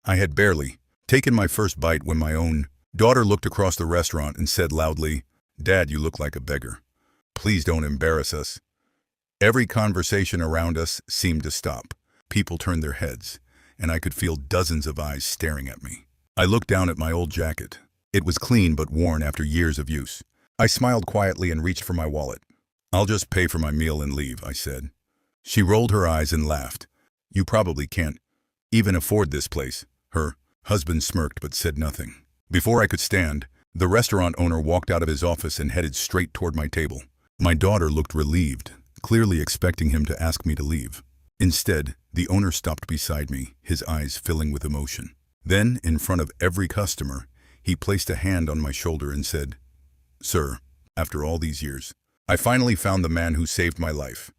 I had barely taken my first bite when my own daughter looked across the restaurant and said loudly, "Dad, you look like a beggar. Please don't embarrass us." Every conversation around us seemed to stop. People turned their heads, and I could feel dozens of eyes staring at me. I looked down at my old jacket. It was clean but worn after years of use. I smiled quietly and reached for my wallet. "I'll just pay for my meal and leave," I said. She rolled her eyes and laughed. "You probably can't even afford this place." Her husband smirked but said nothing. Before I could stand, the restaurant owner walked out of his office and headed straight toward my table. My daughter looked relieved, clearly expecting him to ask me to leave. Instead, the owner stopped beside me, his eyes filling with emotion. Then, in front of every customer, he placed a hand on my shoulder and said, "Sir, after all these years, I finally found the man who saved my life."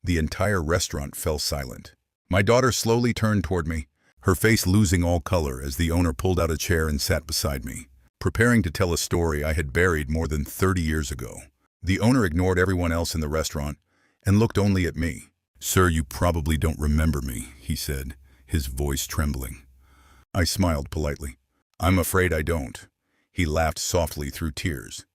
The entire restaurant fell silent. My daughter slowly turned toward me, her face losing all color as the owner pulled out a chair and sat beside me, preparing to tell a story I had buried more than 30 years ago. The owner ignored everyone else in the restaurant and looked only at me. "Sir, you probably don't remember me," he said, his voice trembling. I smiled politely. "I'm afraid I don't." He laughed softly through tears.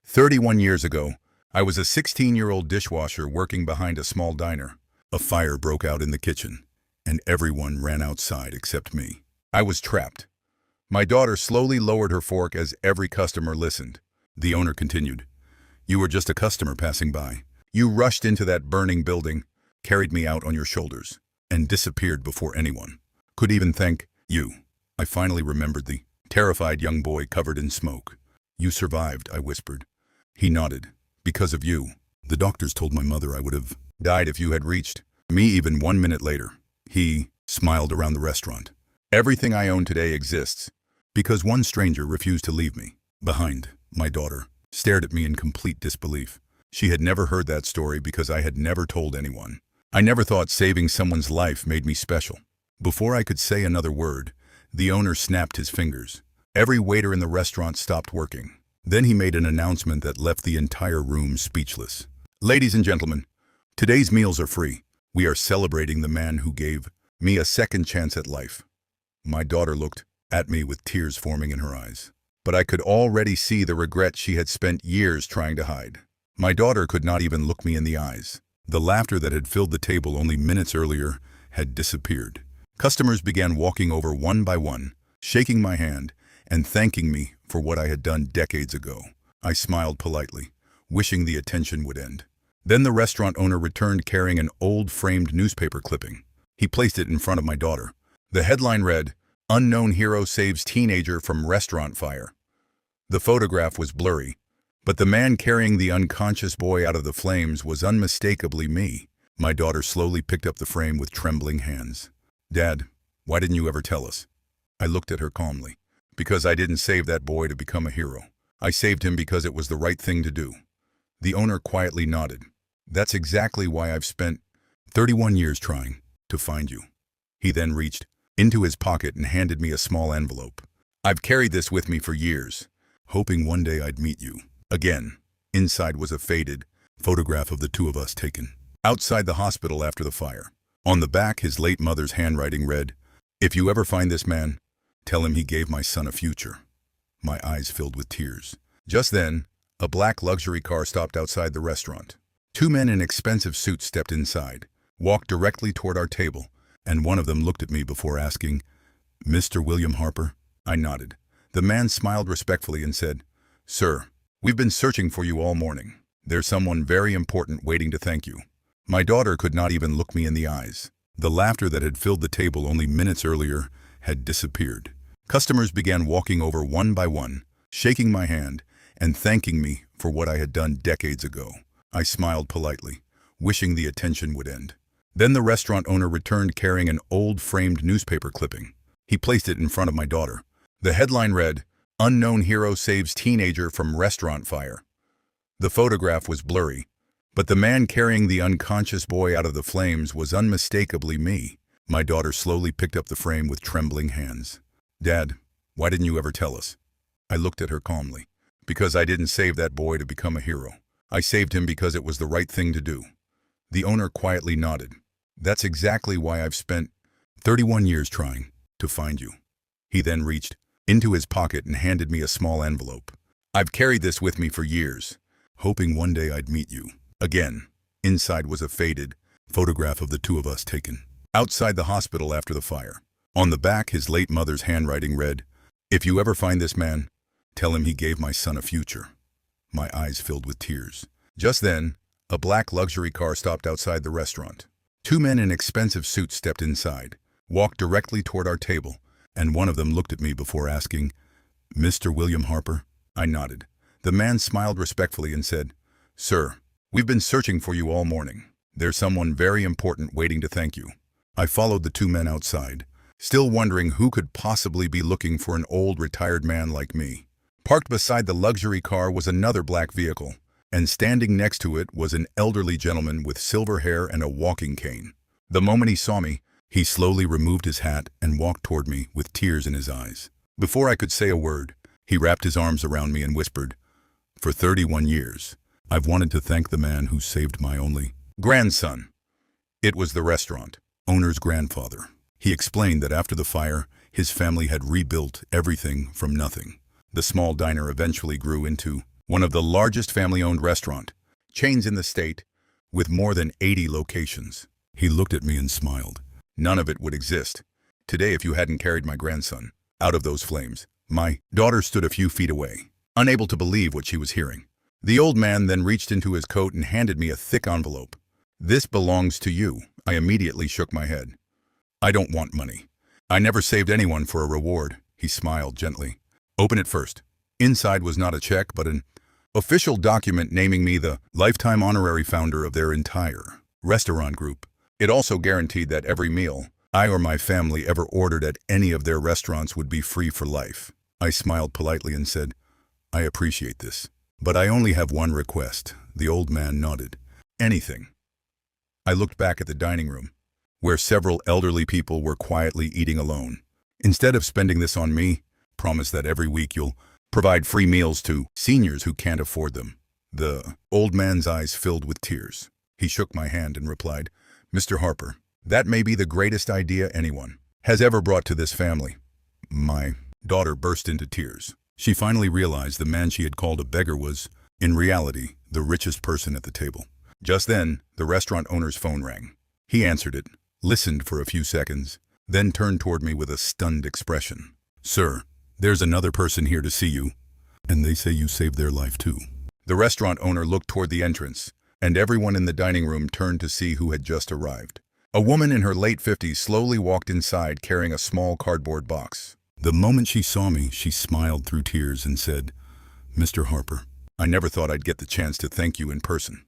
31 years ago, I was a 16-year-old dishwasher working behind a small diner. A fire broke out in the kitchen, and everyone ran outside except me. I was trapped. My daughter slowly lowered her fork as every customer listened. The owner continued, "You were just a customer passing by. You rushed into that burning building, carried me out on your shoulders, and disappeared before anyone could even thank you." I finally remembered the terrified young boy covered in smoke. "You survived," I whispered. He nodded. "Because of you. The doctors told my mother I would have died if you had reached me even 1 minute later." He smiled around the restaurant. "Everything I own today exists because one stranger refused to leave me behind." My daughter stared at me in complete disbelief. She had never heard that story because I had never told anyone. I never thought saving someone's life made me special. Before I could say another word, the owner snapped his fingers. Every waiter in the restaurant stopped working. Then he made an announcement that left the entire room speechless. "Ladies and gentlemen, today's meals are free. We are celebrating the man who gave me a second chance at life." My daughter looked at me with tears forming in her eyes, but I could already see the regret she had spent years trying to hide. My daughter could not even look me in the eyes. The laughter that had filled the table only minutes earlier had disappeared. Customers began walking over one by one, shaking my hand and thanking me for what I had done decades ago. I smiled politely, wishing the attention would end. Then the restaurant owner returned carrying an old framed newspaper clipping. He placed it in front of my daughter. The headline read, "Unknown Hero Saves Teenager from Restaurant Fire." The photograph was blurry, but the man carrying the unconscious boy out of the flames was unmistakably me. My daughter slowly picked up the frame with trembling hands. "Dad, why didn't you ever tell us?" I looked at her calmly. "Because I didn't save that boy to become a hero. I saved him because it was the right thing to do." The owner quietly nodded. "That's exactly why I've spent 31 years trying to find you." He then reached into his pocket and handed me a small envelope. "I've carried this with me for years, hoping one day I'd meet you again." Inside was a faded photograph of the two of us taken outside the hospital after the fire. On the back, his late mother's handwriting read, "If you ever find this man, tell him he gave my son a future." My eyes filled with tears. Just then, a black luxury car stopped outside the restaurant. Two men in expensive suits stepped inside, walked directly toward our table, and one of them looked at me before asking, "Mr. William Harper?" I nodded. The man smiled respectfully and said, "Sir, we've been searching for you all morning. There's someone very important waiting to thank you." My daughter could not even look me in the eyes. The laughter that had filled the table only minutes earlier had disappeared. Customers began walking over one by one, shaking my hand and thanking me for what I had done decades ago. I smiled politely, wishing the attention would end. Then the restaurant owner returned carrying an old framed newspaper clipping. He placed it in front of my daughter. The headline read, "Unknown Hero Saves Teenager from Restaurant Fire." The photograph was blurry, but the man carrying the unconscious boy out of the flames was unmistakably me. My daughter slowly picked up the frame with trembling hands. "Dad, why didn't you ever tell us?" I looked at her calmly. "Because I didn't save that boy to become a hero. I saved him because it was the right thing to do." The owner quietly nodded. "That's exactly why I've spent 31 years trying to find you." He then reached into his pocket and handed me a small envelope. I've carried this with me for years, hoping one day I'd meet you. Again, inside was a faded photograph of the two of us taken outside the hospital after the fire. On the back, his late mother's handwriting read, "If you ever find this man, tell him he gave my son a future." My eyes filled with tears. Just then, a black luxury car stopped outside the restaurant. Two men in expensive suits stepped inside, walked directly toward our table, and one of them looked at me before asking, "Mr. William Harper?" I nodded. The man smiled respectfully and said, "Sir, we've been searching for you all morning. There's someone very important waiting to thank you." I followed the two men outside, still wondering who could possibly be looking for an old retired man like me. Parked beside the luxury car was another black vehicle, and standing next to it was an elderly gentleman with silver hair and a walking cane. The moment he saw me, he slowly removed his hat and walked toward me with tears in his eyes. Before I could say a word, he wrapped his arms around me and whispered, "For 31 years, I've wanted to thank the man who saved my only grandson." It was the restaurant owner's grandfather. He explained that after the fire, his family had rebuilt everything from nothing. The small diner eventually grew into one of the largest family-owned restaurant chains in the state, with more than 80 locations. He looked at me and smiled. "None of it would exist today if you hadn't carried my grandson out of those flames." My daughter stood a few feet away, unable to believe what she was hearing. The old man then reached into his coat and handed me a thick envelope. "This belongs to you." I immediately shook my head. "I don't want money. I never saved anyone for a reward." He smiled gently. "Open it first." Inside was not a check, but an official document naming me the lifetime honorary founder of their entire restaurant group. It also guaranteed that every meal I or my family ever ordered at any of their restaurants would be free for life. I smiled politely and said, "I appreciate this, but I only have one request." The old man nodded. "Anything." I looked back at the dining room, where several elderly people were quietly eating alone. "Instead of spending this on me, promise that every week you'll provide free meals to seniors who can't afford them." The old man's eyes filled with tears. He shook my hand and replied, "Mr. Harper, that may be the greatest idea anyone has ever brought to this family." My daughter burst into tears. She finally realized the man she had called a beggar was, in reality, the richest person at the table. Just then, the restaurant owner's phone rang. He answered it, listened for a few seconds, then turned toward me with a stunned expression. "Sir, there's another person here to see you, and they say you saved their life too." The restaurant owner looked toward the entrance, and everyone in the dining room turned to see who had just arrived. A woman in her late 50s slowly walked inside carrying a small cardboard box. The moment she saw me, she smiled through tears and said, "Mr. Harper, I never thought I'd get the chance to thank you in person."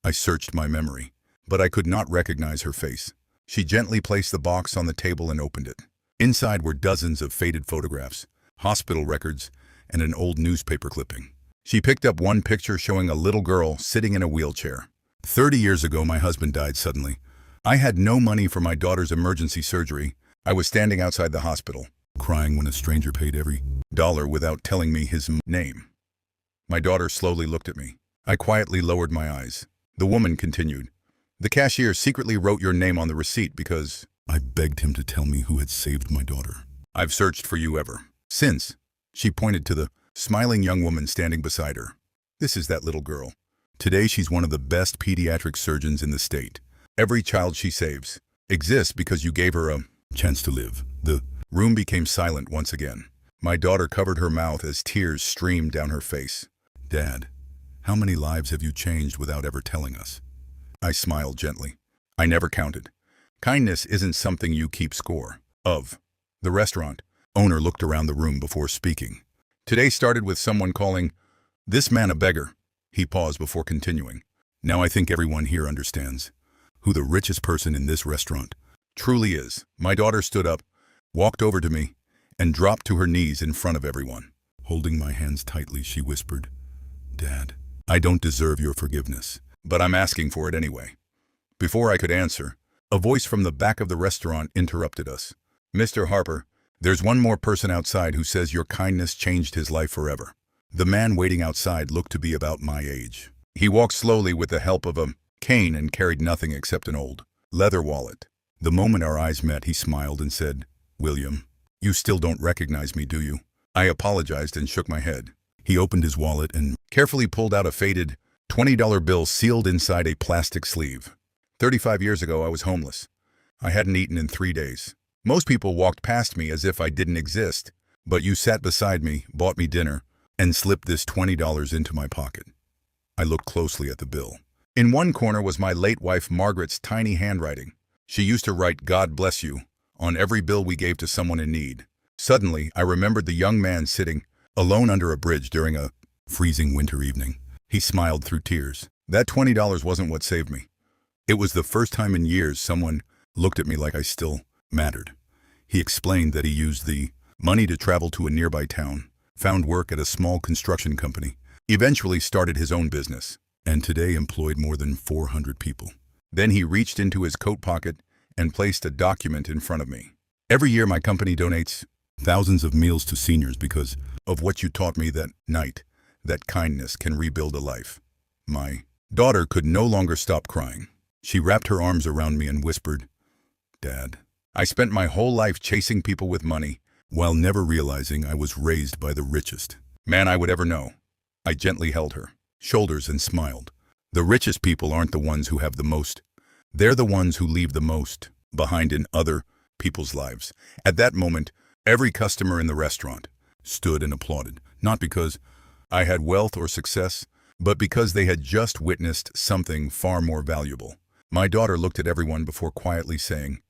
I searched my memory, but I could not recognize her face. She gently placed the box on the table and opened it. Inside were dozens of faded photographs, hospital records, and an old newspaper clipping. She picked up one picture showing a little girl sitting in a wheelchair. 30 years ago, my husband died suddenly. I had no money for my daughter's emergency surgery. I was standing outside the hospital, crying when a stranger paid every dollar without telling me his name. My daughter slowly looked at me. I quietly lowered my eyes. The woman continued, "The cashier secretly wrote your name on the receipt because I begged him to tell me who had saved my daughter. I've searched for you ever since." She pointed to the smiling young woman standing beside her. "This is that little girl. Today she's one of the best pediatric surgeons in the state. Every child she saves exists because you gave her a chance to live." The room became silent once again. My daughter covered her mouth as tears streamed down her face. "Dad, how many lives have you changed without ever telling us?" I smiled gently. "I never counted. Kindness isn't something you keep score of." The restaurant owner looked around the room before speaking. "Today started with someone calling this man a beggar." He paused before continuing. "Now I think everyone here understands who the richest person in this restaurant truly is." My daughter stood up, walked over to me, and dropped to her knees in front of everyone. Holding my hands tightly, she whispered, "Dad, I don't deserve your forgiveness, but I'm asking for it anyway." Before I could answer, a voice from the back of the restaurant interrupted us. "Mr. Harper, there's one more person outside who says your kindness changed his life forever." The man waiting outside looked to be about my age. He walked slowly with the help of a cane and carried nothing except an old leather wallet. The moment our eyes met, he smiled and said, "William, You still don't recognize me, do you? I apologized and shook my head. He opened his wallet and carefully pulled out a faded $20 bill sealed inside a plastic sleeve. 35 years ago, I was homeless. I hadn't eaten in 3 days. Most people walked past me as if I didn't exist, but you sat beside me, bought me dinner, and slipped this $20 into my pocket. I looked closely at the bill. In one corner was my late wife Margaret's tiny handwriting. She used to write "God bless you" on every bill we gave to someone in need. Suddenly, I remembered the young man sitting alone under a bridge during a freezing winter evening. He smiled through tears. That $20 wasn't what saved me. It was the first time in years someone looked at me like I still mattered. He explained that he used the money to travel to a nearby town, found work at a small construction company, eventually started his own business, and today employed more than 400 people. Then he reached into his coat pocket and placed a document in front of me. Every year my company donates thousands of meals to seniors because of what you taught me that night, that kindness can rebuild a life. My daughter could no longer stop crying. She wrapped her arms around me and whispered, "Dad, I spent my whole life chasing people with money while never realizing I was raised by the richest man I would ever know." I gently held her shoulders and smiled. The richest people aren't the ones who have the most. They're the ones who leave the most behind in other people's lives. At that moment, every customer in the restaurant stood and applauded, not because I had wealth or success, but because they had just witnessed something far more valuable. My daughter looked at everyone before quietly saying,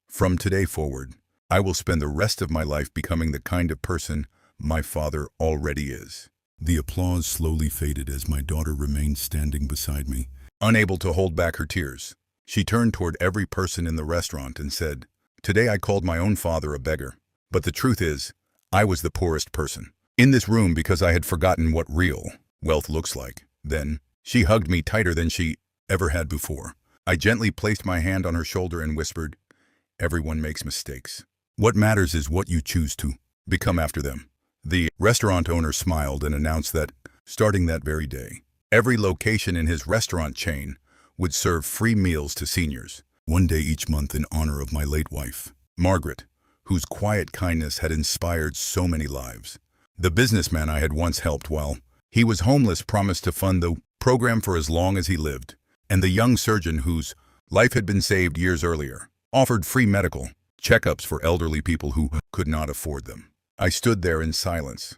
"From today forward, I will spend the rest of my life becoming the kind of person my father already is." The applause slowly faded as my daughter remained standing beside me, unable to hold back her tears. She turned toward every person in the restaurant and said, "Today I called my own father a beggar. But the truth is, I was the poorest person in this room because I had forgotten what real wealth looks like." Then, she hugged me tighter than she ever had before. I gently placed my hand on her shoulder and whispered, "Everyone makes mistakes. What matters is what you choose to become after them." The restaurant owner smiled and announced that, starting that very day, every location in his restaurant chain would serve free meals to seniors, one day each month in honor of my late wife, Margaret, whose quiet kindness had inspired so many lives. The businessman I had once helped while he was homeless promised to fund the program for as long as he lived, and the young surgeon whose life had been saved years earlier offered free medical checkups for elderly people who could not afford them. I stood there in silence,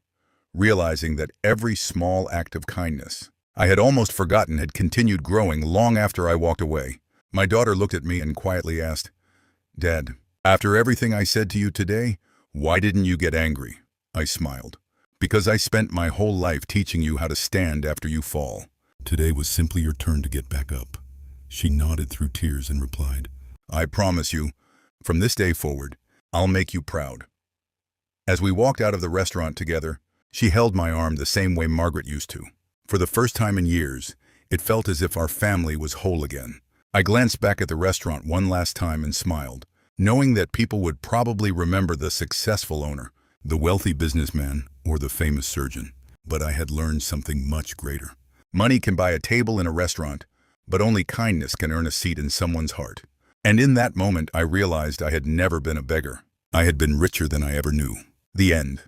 realizing that every small act of kindness I had almost forgotten had continued growing long after I walked away. My daughter looked at me and quietly asked, "Dad, after everything I said to you today, why didn't you get angry?" I smiled. "Because I spent my whole life teaching you how to stand after you fall. Today was simply your turn to get back up." She nodded through tears and replied, "I promise you, from this day forward, I'll make you proud." As we walked out of the restaurant together, she held my arm the same way Margaret used to. For the first time in years, it felt as if our family was whole again. I glanced back at the restaurant one last time and smiled, knowing that people would probably remember the successful owner, the wealthy businessman, or the famous surgeon. But I had learned something much greater. Money can buy a table in a restaurant, but only kindness can earn a seat in someone's heart. And in that moment, I realized I had never been a beggar. I had been richer than I ever knew. The end.